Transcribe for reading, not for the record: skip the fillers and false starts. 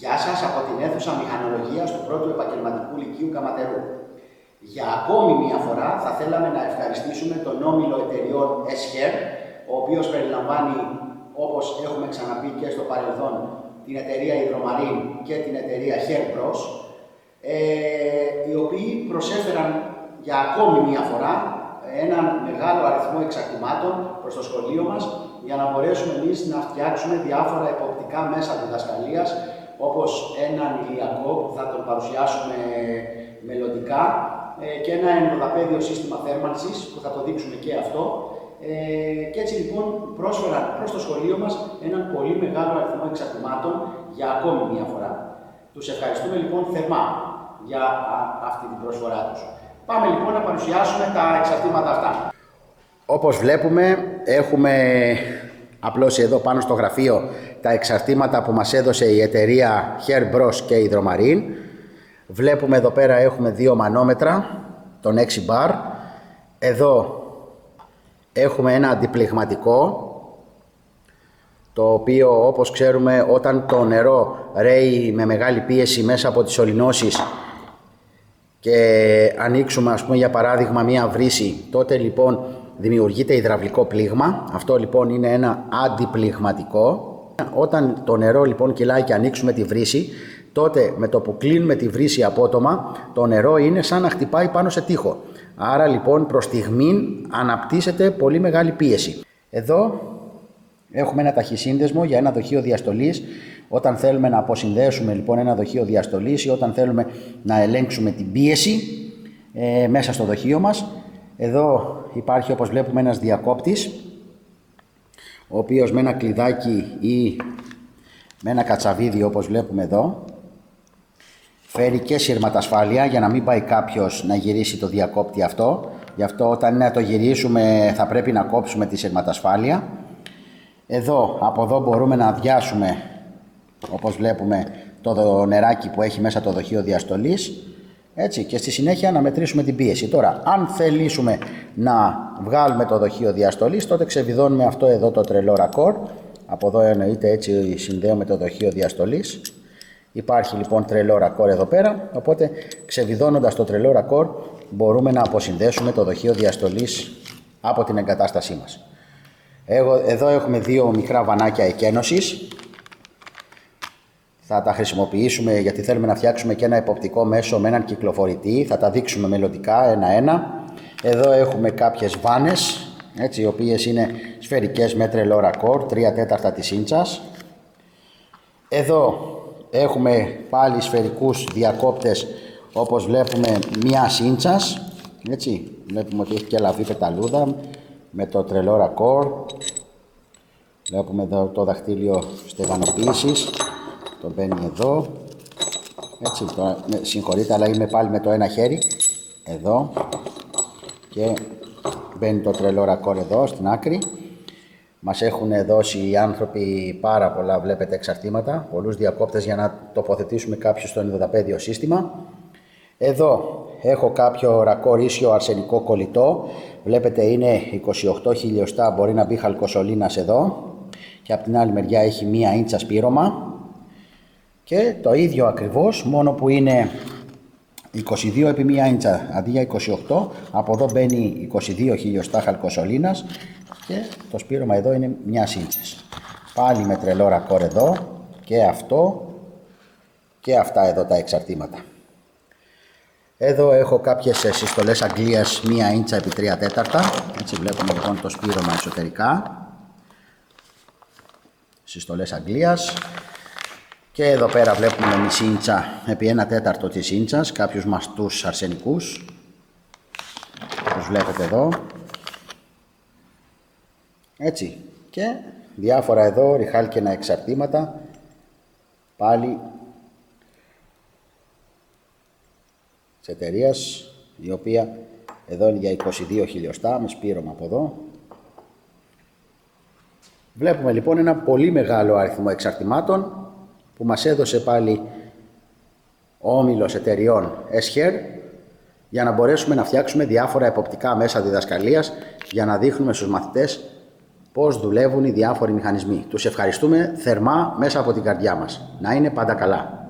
Γεια σας από την αίθουσα μηχανολογίας του πρώτου επαγγελματικού λυκείου Καματερού. Για ακόμη μία φορά θα θέλαμε να ευχαριστήσουμε τον όμιλο εταιριών Escher, ο οποίος περιλαμβάνει, όπως έχουμε ξαναπεί και στο παρελθόν, την εταιρεία Hydromarine και την εταιρεία Herbros, οι οποίοι προσέφεραν για ακόμη μία φορά έναν μεγάλο αριθμό εξαρτημάτων προς το σχολείο μας, για να μπορέσουμε εμείς να φτιάξουμε διάφορα εποπτικά μέσα διδασκαλίας, όπως έναν ηλιακό που θα τον παρουσιάσουμε μελλοντικά και ένα ενδοδαπέδιο σύστημα θέρμανσης που θα το δείξουμε και αυτό. Και έτσι λοιπόν πρόσφεραν προς το σχολείο μας έναν πολύ μεγάλο αριθμό εξαρτημάτων για ακόμη μία φορά. Τους ευχαριστούμε λοιπόν θερμά για αυτή την προσφορά τους. Πάμε λοιπόν να παρουσιάσουμε τα εξαρτήματα αυτά. Όπως βλέπουμε έχουμε απλώσει εδώ πάνω στο γραφείο τα εξαρτήματα που μας έδωσε η εταιρεία Herbros και Hydromarine. Βλέπουμε εδώ πέρα έχουμε δύο μανόμετρα, τον 6 bar. Εδώ έχουμε ένα αντιπληγματικό, το οποίο όπως ξέρουμε όταν το νερό ρέει με μεγάλη πίεση μέσα από τις σωληνώσεις και ανοίξουμε ας πούμε για παράδειγμα μία βρύση, τότε λοιπόν δημιουργείται υδραυλικό πλήγμα. Αυτό λοιπόν είναι ένα αντιπληγματικό. Όταν το νερό λοιπόν κυλάει και ανοίξουμε τη βρύση, τότε με το που κλείνουμε τη βρύση απότομα, το νερό είναι σαν να χτυπάει πάνω σε τοίχο. Άρα λοιπόν προς στιγμήν αναπτύσσεται πολύ μεγάλη πίεση. Εδώ έχουμε ένα ταχυσύνδεσμο για ένα δοχείο διαστολής. Όταν θέλουμε να αποσυνδέσουμε λοιπόν ένα δοχείο διαστολής ή όταν θέλουμε να ελέγξουμε την πίεση μέσα στο δοχείο μας, εδώ υπάρχει όπως βλέπουμε ένας διακόπτης, ο οποίος με ένα κλειδάκι ή με ένα κατσαβίδι όπως βλέπουμε εδώ φέρει και σύρματα για να μην πάει κάποιος να γυρίσει το διακόπτη αυτό. Γι' αυτό όταν είναι να το γυρίσουμε θα πρέπει να κόψουμε τη σύρματα. Εδώ, από εδώ μπορούμε να αδειάσουμε όπως βλέπουμε το νεράκι που έχει μέσα το δοχείο διαστολής. Έτσι, και στη συνέχεια να μετρήσουμε την πίεση. Τώρα, αν θελήσουμε να βγάλουμε το δοχείο διαστολής, τότε ξεβιδώνουμε αυτό εδώ το τρελό ρακόρ. Από εδώ εννοείται έτσι συνδέουμε το δοχείο διαστολής. Υπάρχει λοιπόν τρελό ρακόρ εδώ πέρα, οπότε ξεβιδώνοντας το τρελό ρακόρ μπορούμε να αποσυνδέσουμε το δοχείο διαστολής από την εγκατάστασή μας. Εδώ έχουμε δύο μικρά βανάκια εκένωσης. Θα τα χρησιμοποιήσουμε γιατί θέλουμε να φτιάξουμε και ένα εποπτικό μέσο με έναν κυκλοφορητή. Θα τα δείξουμε μελλοντικά ένα-ένα. Εδώ έχουμε κάποιες βάνες, έτσι, οι οποίες είναι σφαιρικές με τρελό ρακόρ, 3/4 της ίντσας. Εδώ έχουμε πάλι σφαιρικούς διακόπτες, όπως βλέπουμε μιας ίντσας. Έτσι, βλέπουμε ότι έχει και λαβή πεταλούδα με το τρελό ρακόρ. Βλέπουμε εδώ το δαχτύλιο στεγανοποίησης. Το μπαίνει εδώ, έτσι, συγχωρείτε αλλά είμαι πάλι με το ένα χέρι, εδώ και μπαίνει το τρελό ρακόρ εδώ στην άκρη. Μας έχουν δώσει οι άνθρωποι πάρα πολλά, βλέπετε, εξαρτήματα, πολλούς διακόπτες για να τοποθετήσουμε κάποιο στο ενδοδαπέδιο σύστημα. Εδώ έχω κάποιο ρακόρ ίσιο αρσενικό κολλητό, βλέπετε είναι 28 χιλιοστά, μπορεί να μπει χαλκοσολίνας εδώ και από την άλλη μεριά έχει μία ίντσα σπήρωμα. Και το ίδιο ακριβώς, μόνο που είναι 22 επί 1 ίντσα αντί για 28, από εδώ μπαίνει 22 χιλιοστά χαλκοσολίνας και το σπήρωμα εδώ είναι 1 ίντσας. Πάλι με τρελό ρακόρ εδώ και αυτό και αυτά εδώ τα εξαρτήματα. Εδώ έχω κάποιες συστολές Αγγλίας 1 ίντσα επί 3/4, έτσι βλέπουμε λοιπόν το σπήρωμα εσωτερικά. Συστολές Αγγλίας. Και εδώ πέρα βλέπουμε μισή ίντσα επί 1/4 της ίντσας, κάποιους μαστούς αρσενικούς. Τους βλέπετε εδώ. Έτσι. Και διάφορα εδώ ριχάλκαινα εξαρτήματα. Πάλι της εταιρείας, η οποία εδώ είναι για 22 χιλιοστά με σπήρωμα από εδώ. Βλέπουμε λοιπόν ένα πολύ μεγάλο αριθμό εξαρτημάτων που μας έδωσε πάλι ο όμιλος εταιριών Escher για να μπορέσουμε να φτιάξουμε διάφορα εποπτικά μέσα διδασκαλίας για να δείχνουμε στους μαθητές πώς δουλεύουν οι διάφοροι μηχανισμοί. Τους ευχαριστούμε θερμά μέσα από την καρδιά μας. Να είναι πάντα καλά.